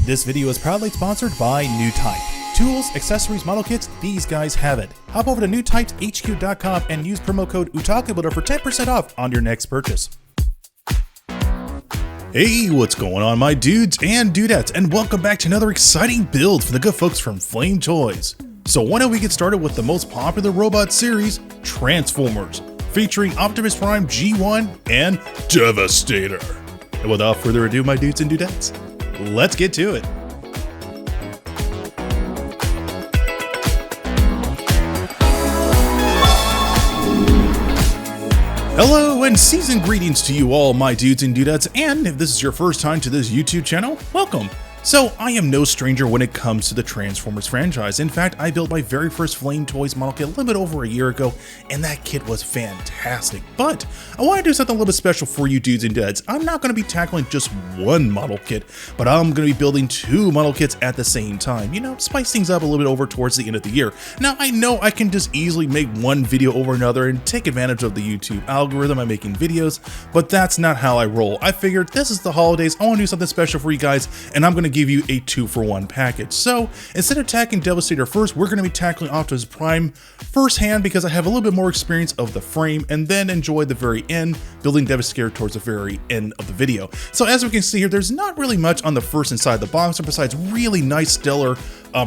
This video is proudly sponsored by Newtype. Tools, accessories, model kits, these guys have it. Hop over to newtypeshq.com and use promo code Otaku for 10% off on your next purchase. Hey, what's going on, my dudes and dudettes, and welcome back to another exciting build for the good folks from Flame Toys. So why don't we get started with the most popular robot series, Transformers, featuring Optimus Prime G1 and Devastator. And without further ado, my dudes and dudettes, let's get to it. Hello and seasoned greetings to you all, my dudes and dudettes, and if this is your first time to this YouTube channel, welcome. So I am no stranger when it comes to the Transformers franchise. In fact, I built my very first Flame Toys model kit a little bit over a year ago, and that kit was fantastic. But I want to do something a little bit special for you dudes and duds. I'm not going to be tackling just one model kit, but I'm going to be building two model kits at the same time. You know, spice things up a little bit over towards the end of the year. Now, I know I can just easily make one video over another and take advantage of the YouTube algorithm by making videos, but that's not how I roll. I figured this is the holidays, I want to do something special for you guys, and I'm going to give you a 2-for-1 package. So instead of tackling Devastator first, we're going to be tackling Optimus Prime firsthand because I have a little bit more experience of the frame, and then enjoy the very end, building Devastator towards the very end of the video. So as we can see here, there's not really much on the first inside the box besides really nice stellar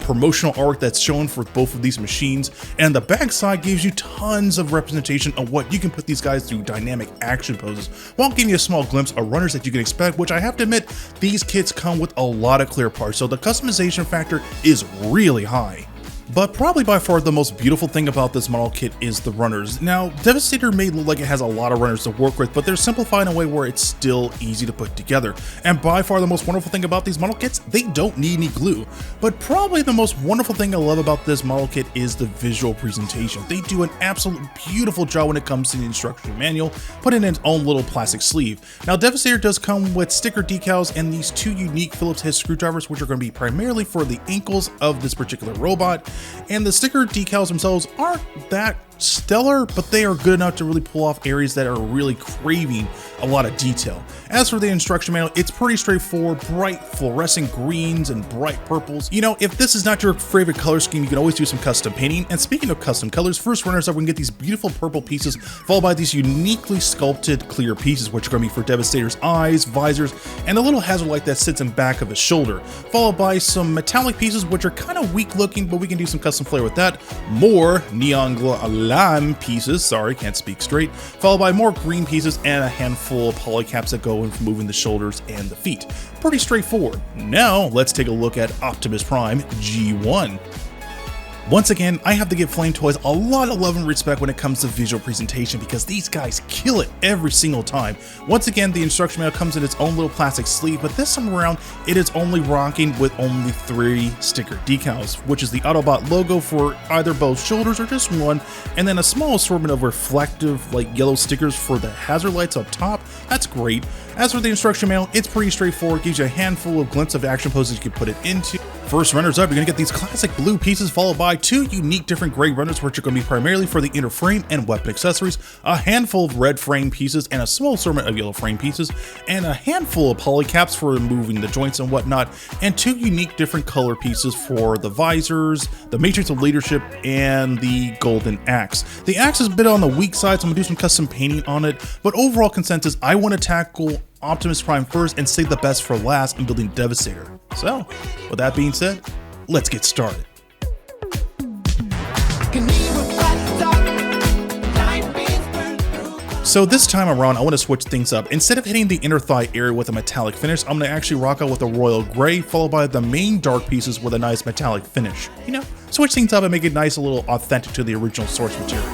promotional art that's shown for both of these machines, and the back side gives you tons of representation of what you can put these guys through dynamic action poses, while giving you a small glimpse of runners that you can expect, which I have to admit, these kits come with a lot of clear parts, so the customization factor is really high. But probably by far the most beautiful thing about this model kit is the runners. Now, Devastator may look like it has a lot of runners to work with, but they're simplified in a way where it's still easy to put together. And by far the most wonderful thing about these model kits, they don't need any glue. But probably the most wonderful thing I love about this model kit is the visual presentation. They do an absolute beautiful job when it comes to the instruction manual, put in its own little plastic sleeve. Now, Devastator does come with sticker decals and these two unique Phillips head screwdrivers, which are going to be primarily for the ankles of this particular robot. And the sticker decals themselves aren't that stellar, but they are good enough to really pull off areas that are really craving a lot of detail. As for the instruction manual, it's pretty straightforward, bright fluorescent greens and bright purples. You know, if this is not your favorite color scheme, you can always do some custom painting. And speaking of custom colors, first runners up, we can get these beautiful purple pieces, followed by these uniquely sculpted clear pieces, which are going to be for Devastator's eyes, visors, and the little hazard light that sits in back of his shoulder, followed by some metallic pieces, which are kind of weak looking, but we can do some custom flair with that. More neon lime pieces, sorry, can't speak straight, followed by more green pieces and a handful of polycaps that go in for moving the shoulders and the feet. Pretty straightforward. Now let's take a look at Optimus Prime G1. Once again, I have to give Flame Toys a lot of love and respect when it comes to visual presentation because these guys kill it every single time. Once again, the instruction manual comes in its own little plastic sleeve, but this time around, it is only rocking with only 3 sticker decals, which is the Autobot logo for either both shoulders or just one, and then a small assortment of reflective, like yellow stickers for the hazard lights up top. That's great. As for the instruction manual, it's pretty straightforward, gives you a handful of glimpses of action poses you can put it into. First runners up, you're going to get these classic blue pieces, followed by 2 unique different gray runners, which are going to be primarily for the inner frame and weapon accessories, a handful of red frame pieces, and a small assortment of yellow frame pieces, and a handful of polycaps for removing the joints and whatnot, and 2 unique different color pieces for the visors, the Matrix of Leadership, and the Golden Axe. The axe is a bit on the weak side, so I'm going to do some custom painting on it, but overall consensus, I want to tackle Optimus Prime first and save the best for last in building Devastator. So, with that being said, let's get started. So this time around, I want to switch things up. Instead of hitting the inner thigh area with a metallic finish, I'm going to actually rock out with a royal gray, followed by the main dark pieces with a nice metallic finish. You know, switch things up and make it nice, a little authentic to the original source material.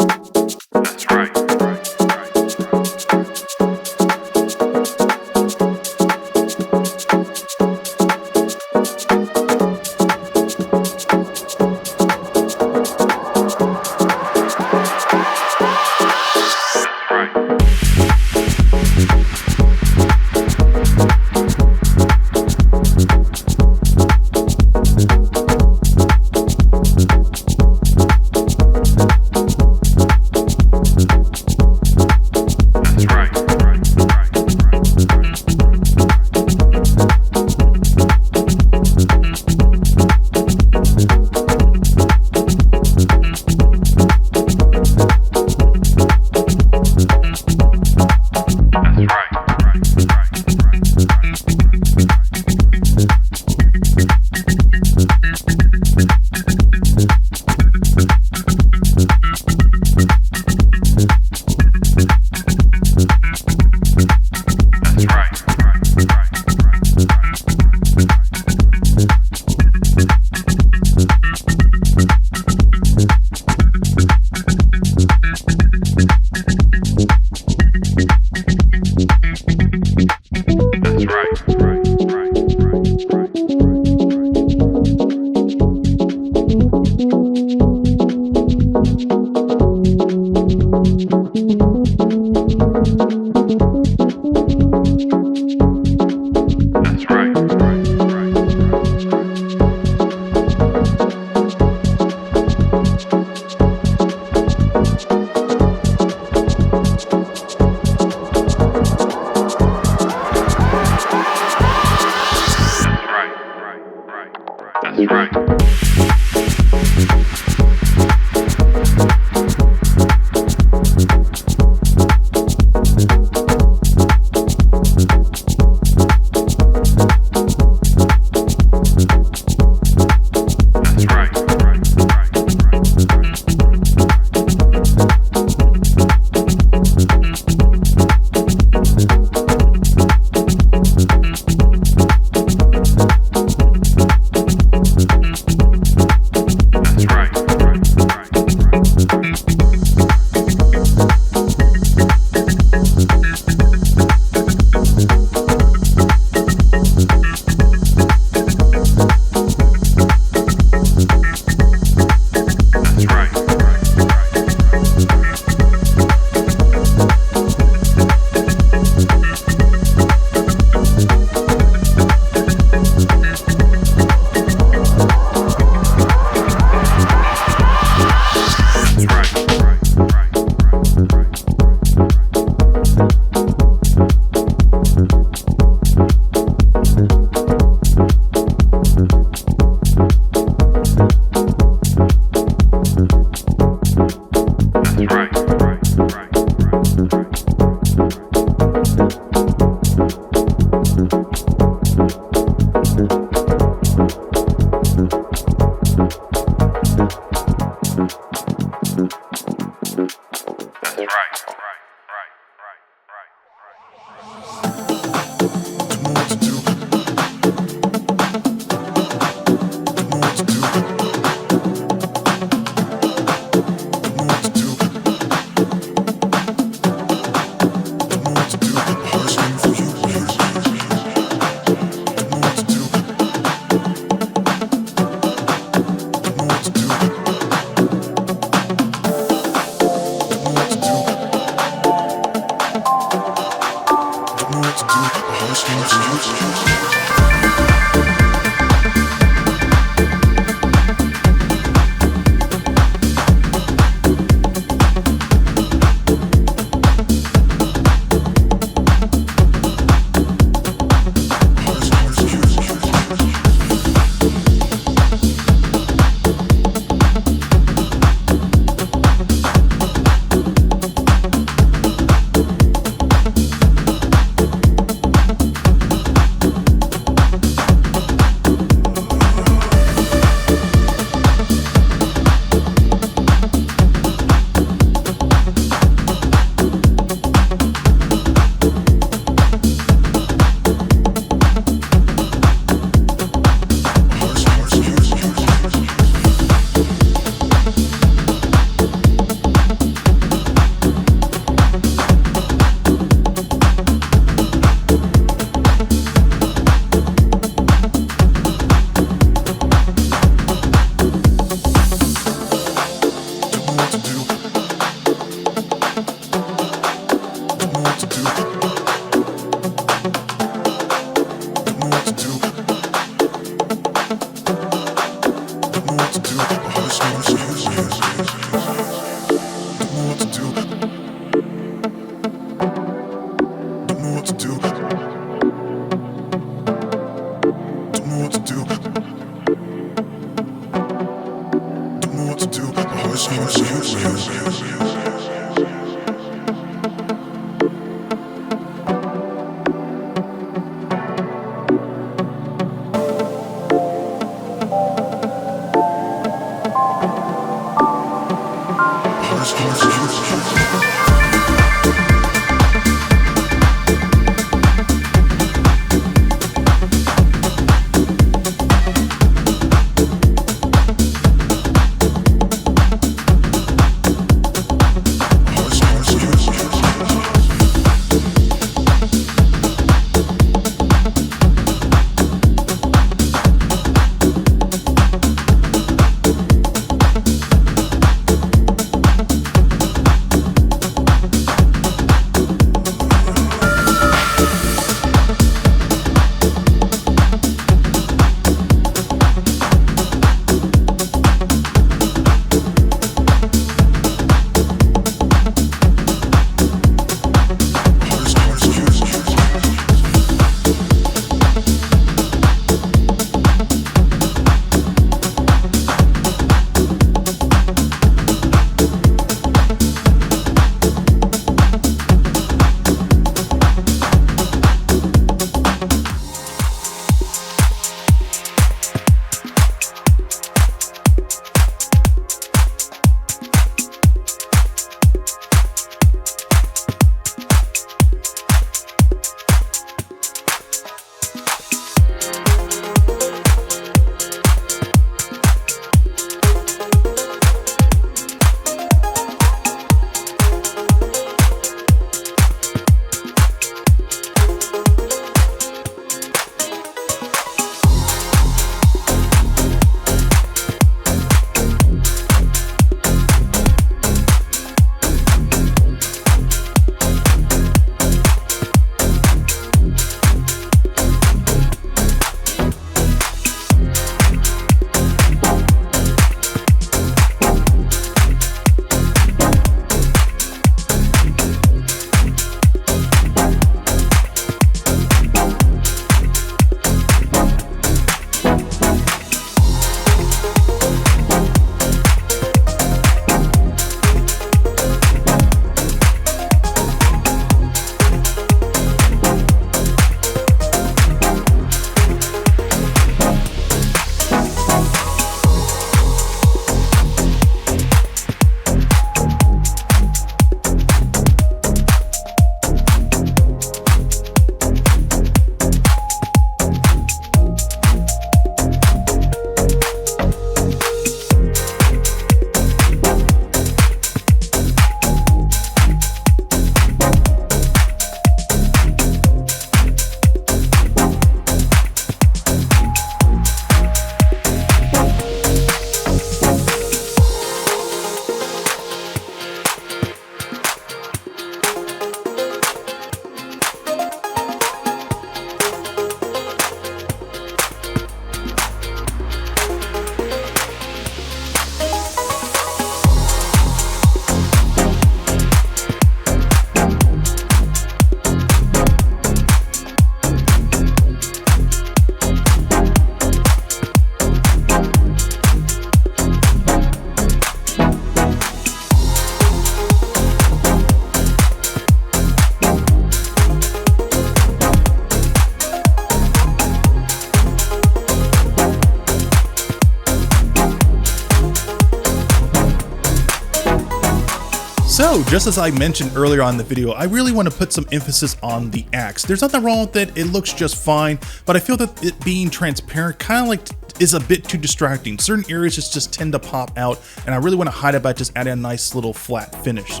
So, just as I mentioned earlier on in the video, I really want to put some emphasis on the axe. There's nothing wrong with it, it looks just fine, but I feel that it being transparent kind of like is a bit too distracting. Certain areas just tend to pop out, and I really want to hide it by just adding a nice little flat finish.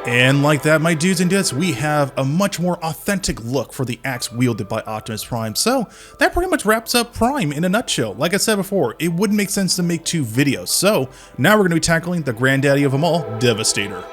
And like that, my dudes and dudettes, we have a much more authentic look for the axe wielded by Optimus Prime. So that pretty much wraps up Prime in a nutshell. Like I said before, it wouldn't make sense to make 2 videos. So now we're going to be tackling the granddaddy of them all, Devastator.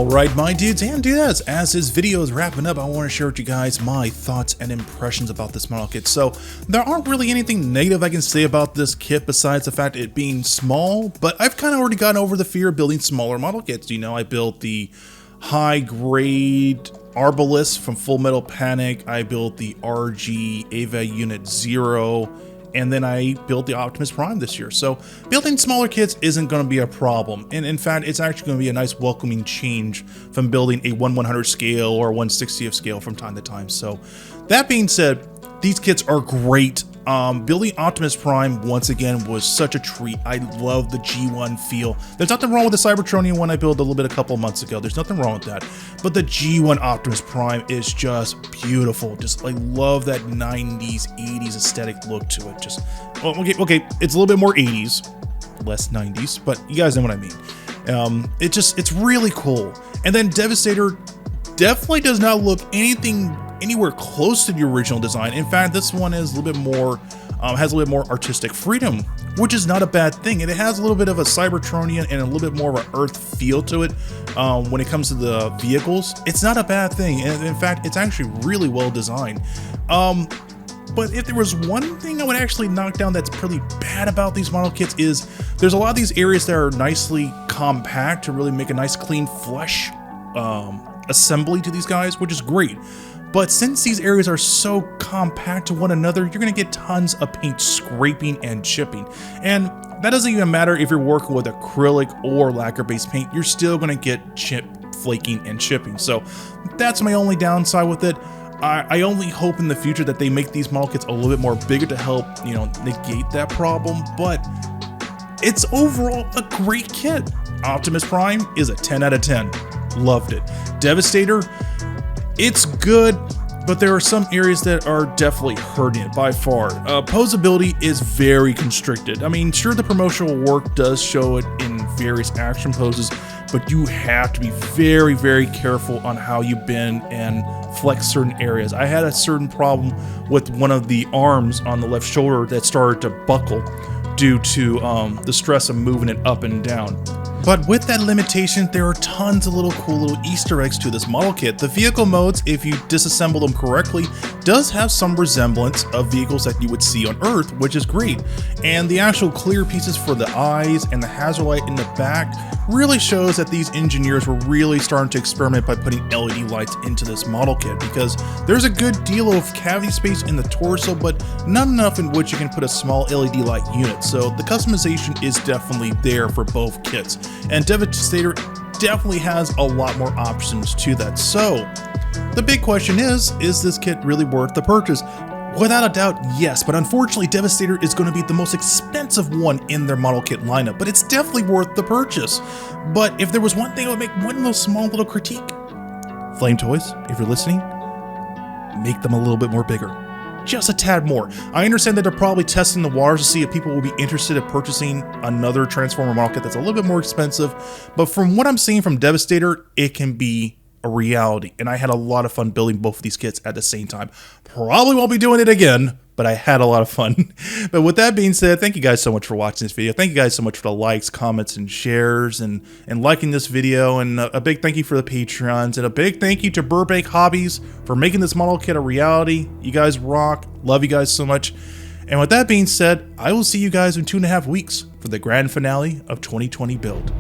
Alright, my dudes and dudettes, as this video is wrapping up, I want to share with you guys my thoughts and impressions about this model kit. So, there aren't really anything negative I can say about this kit besides the fact it being small, but I've kind of already gotten over the fear of building smaller model kits. You know, I built the high-grade Arbalest from Full Metal Panic, I built the RG Ava Unit 0, and then I built the Optimus Prime this year. So building smaller kits isn't going to be a problem. And in fact, it's actually going to be a nice welcoming change from building a 1/100 scale or 1/60th scale from time to time. So that being said, these kits are great. Building Optimus Prime once again was such a treat. I love the G1 feel. There's nothing wrong with the Cybertronian one I built a couple of months ago. There's nothing wrong with that. But the G1 Optimus Prime is just beautiful. Just I love that 90s, 80s aesthetic look to it. Just okay, it's a little bit more 80s, less 90s, but you guys know what I mean. It's really cool. And then Devastator definitely does not look anywhere close to the original design. In fact, this one is a little bit more, has a little bit more artistic freedom, which is not a bad thing. And it has a little bit of a Cybertronian and a little bit more of an Earth feel to it when it comes to the vehicles. It's not a bad thing. And in fact, it's actually really well designed. But if there was one thing I would actually knock down that's pretty bad about these model kits is there's a lot of these areas that are nicely compact to really make a nice clean flush assembly to these guys, which is great. But since these areas are so compact to one another, you're going to get tons of paint scraping and chipping. And that doesn't even matter if you're working with acrylic or lacquer-based paint, you're still going to get chip flaking and chipping. So that's my only downside with it. I only hope in the future that they make these model kits a little bit more bigger to help, you know, negate that problem. But it's overall a great kit. Optimus Prime is a 10 out of 10. Loved it. Devastator, it's good, but there are some areas that are definitely hurting it by far. Posability is very constricted. I mean, sure, the promotional work does show it in various action poses, but you have to be very, very careful on how you bend and flex certain areas. I had a certain problem with one of the arms on the left shoulder that started to buckle due to the stress of moving it up and down. But with that limitation, there are tons of cool little Easter eggs to this model kit. The vehicle modes, if you disassemble them correctly, does have some resemblance of vehicles that you would see on Earth, which is great. And the actual clear pieces for the eyes and the hazard light in the back really shows that these engineers were really starting to experiment by putting LED lights into this model kit, because there's a good deal of cavity space in the torso, but not enough in which you can put a small LED light unit. So the customization is definitely there for both kits. And Devastator definitely has a lot more options to that. So the big question is this kit really worth the purchase? Without a doubt, yes, but unfortunately Devastator is going to be the most expensive one in their model kit lineup, but it's definitely worth the purchase. But if there was one thing I would make one little small little critique, Flame Toys, if you're listening, make them a little bit more bigger. Just a tad more. I understand that they're probably testing the waters to see if people will be interested in purchasing another Transformer model kit that's a little bit more expensive, but from what I'm seeing from Devastator, it can be a reality, and I had a lot of fun building both of these kits at the same time. Probably won't be doing it again, but I had a lot of fun. But with that being said, thank you guys so much for watching this video. Thank you guys so much for the likes, comments, and shares, and liking this video, and a big thank you for the Patreons, and a big thank you to Burbank Hobbies for making this model kit a reality. You guys rock. Love you guys so much. And with that being said, I will see you guys in 2.5 weeks for the grand finale of 2020 build.